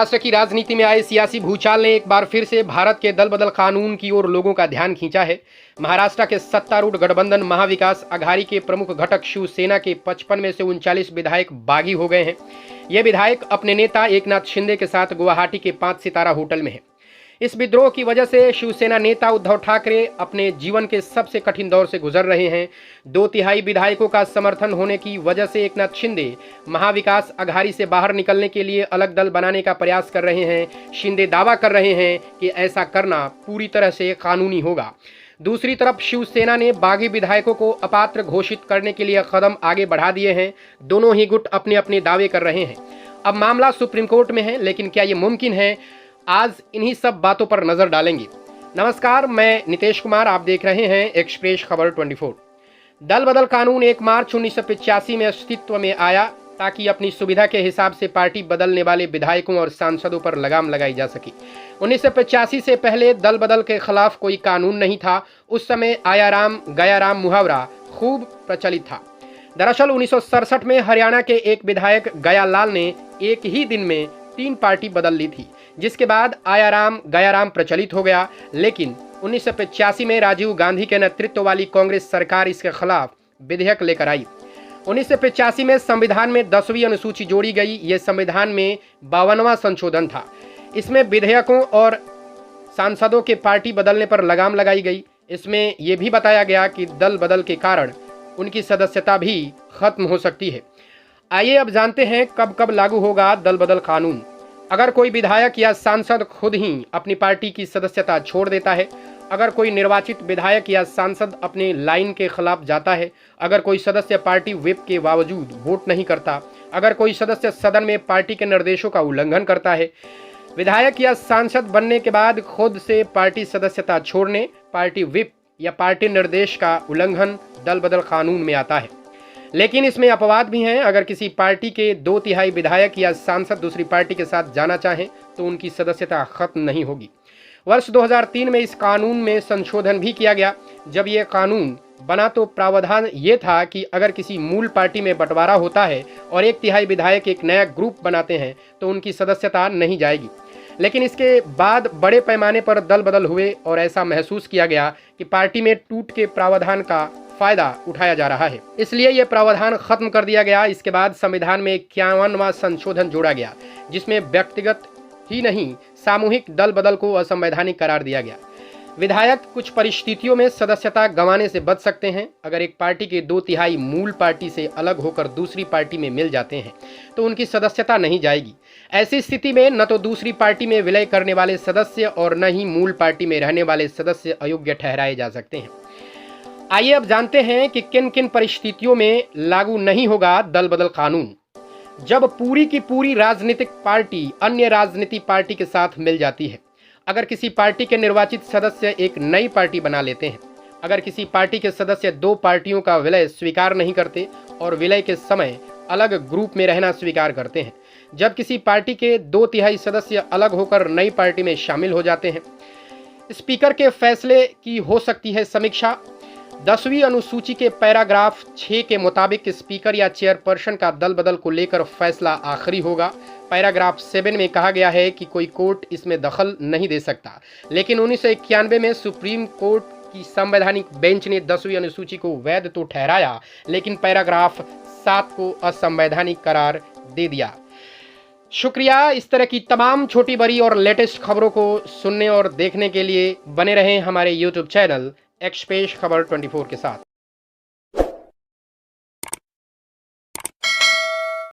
महाराष्ट्र की राजनीति में आए सियासी भूचाल ने एक बार फिर से भारत के दल बदल कानून की ओर लोगों का ध्यान खींचा है। महाराष्ट्र के सत्तारूढ़ गठबंधन महाविकास आघाड़ी के प्रमुख घटक शिवसेना के 55 में से 39 विधायक बागी हो गए हैं। ये विधायक अपने नेता एकनाथ शिंदे के साथ गुवाहाटी के 5 सितारा होटल में हैं। इस विद्रोह की वजह से शिवसेना नेता उद्धव ठाकरे अपने जीवन के सबसे कठिन दौर से गुजर रहे हैं। 2/3 विधायकों का समर्थन होने की वजह से एकनाथ शिंदे महाविकास आघाड़ी से बाहर निकलने के लिए अलग दल बनाने का प्रयास कर रहे हैं। शिंदे दावा कर रहे हैं कि ऐसा करना पूरी तरह से कानूनी होगा। दूसरी तरफ शिवसेना ने बागी विधायकों को अपात्र घोषित करने के लिए कदम आगे बढ़ा दिए हैं। दोनों ही गुट अपने अपने दावे कर रहे हैं। अब मामला सुप्रीम कोर्ट में है, लेकिन क्या ये मुमकिन है? आज इन्हीं सब बातों पर नजर डालेंगे। नमस्कार, मैं नितेश कुमार, आप देख रहे हैं एक्सप्रेस खबर 24। दल बदल कानून 1 मार्च 1985 में अस्तित्व में आया ताकि अपनी सुविधा के हिसाब से पार्टी बदलने वाले विधायकों और सांसदों पर लगाम लगाई जा सके। 1985 से पहले दल बदल के खिलाफ कोई कानून नहीं था। उस समय आया राम गया राम मुहावरा खूब प्रचलित था। दरअसल 1967 में हरियाणा के एक विधायक गया लाल ने एक ही दिन में 3 पार्टी बदल ली थी, जिसके बाद आया राम गया राम प्रचलित हो गया। लेकिन 1985 में राजीव गांधी के नेतृत्व वाली कांग्रेस सरकार इसके खिलाफ विधेयक लेकर आई। 1985 में संविधान में 10वीं अनुसूची जोड़ी गई। ये संविधान में 52वां संशोधन था। इसमें विधेयकों और सांसदों के पार्टी बदलने पर लगाम लगाई गई। इसमें यह भी बताया गया कि दल बदल के कारण उनकी सदस्यता भी खत्म हो सकती है। आइए अब जानते हैं कब कब लागू होगा दल बदल कानून। अगर कोई विधायक या सांसद खुद ही अपनी पार्टी की सदस्यता छोड़ देता है, अगर कोई निर्वाचित विधायक या सांसद अपने लाइन के खिलाफ जाता है, अगर कोई सदस्य पार्टी व्हिप के बावजूद वोट नहीं करता, अगर कोई सदस्य सदन में पार्टी के निर्देशों का उल्लंघन करता है, विधायक या सांसद बनने के बाद खुद से पार्टी सदस्यता छोड़ने, पार्टी व्हिप या पार्टी निर्देश का उल्लंघन दल बदल कानून में आता है। लेकिन इसमें अपवाद भी हैं। अगर किसी पार्टी के 2/3 विधायक या सांसद दूसरी पार्टी के साथ जाना चाहें तो उनकी सदस्यता खत्म नहीं होगी। वर्ष 2003 में इस कानून में संशोधन भी किया गया। जब यह कानून बना तो प्रावधान ये था कि अगर किसी मूल पार्टी में बंटवारा होता है और 1/3 विधायक एक नया ग्रुप बनाते हैं तो उनकी सदस्यता नहीं जाएगी। लेकिन इसके बाद बड़े पैमाने पर दल बदल हुए और ऐसा महसूस किया गया कि पार्टी में टूट के प्रावधान का फायदा उठाया जा रहा है, इसलिए यह प्रावधान खत्म कर दिया गया। इसके बाद संविधान में 51वां संशोधन जोड़ा गया, जिसमें व्यक्तिगत ही नहीं सामूहिक दल बदल को असंवैधानिक करार दिया गया। विधायक कुछ परिस्थितियों में सदस्यता गंवाने से बच सकते हैं। अगर एक पार्टी के 2/3 मूल पार्टी से अलग होकर दूसरी पार्टी में मिल जाते हैं तो उनकी सदस्यता नहीं जाएगी। ऐसी स्थिति में न तो दूसरी पार्टी में विलय करने वाले सदस्य और न ही मूल पार्टी में रहने वाले सदस्य अयोग्य ठहराए जा सकते हैं। आइए अब जानते हैं कि किन किन परिस्थितियों में लागू नहीं होगा दल बदल कानून। जब पूरी की पूरी राजनीतिक पार्टी अन्य राजनीतिक पार्टी के साथ मिल जाती है, अगर किसी पार्टी के निर्वाचित सदस्य एक नई पार्टी बना लेते हैं, अगर किसी पार्टी के सदस्य 2 पार्टियों का विलय स्वीकार नहीं करते और विलय के समय अलग ग्रुप में रहना स्वीकार करते हैं, जब किसी पार्टी के 2/3 सदस्य अलग होकर नई पार्टी में शामिल हो जाते हैं, स्पीकर के फैसले की हो सकती है समीक्षा। 10वीं अनुसूची के पैराग्राफ 6 के मुताबिक स्पीकर या चेयरपर्सन का दल बदल को लेकर फैसला आखिरी होगा। पैराग्राफ 7 में कहा गया है कि कोई कोर्ट इसमें दखल नहीं दे सकता। लेकिन 1991 में सुप्रीम कोर्ट की संवैधानिक बेंच ने 10वीं अनुसूची को वैध तो ठहराया, लेकिन पैराग्राफ 7 को असंवैधानिक करार दे दिया। शुक्रिया। इस तरह की तमाम छोटी बड़ी और लेटेस्ट खबरों को सुनने और देखने के लिए बने रहें हमारे YouTube चैनल एक्सप्रेस खबर 24 के साथ।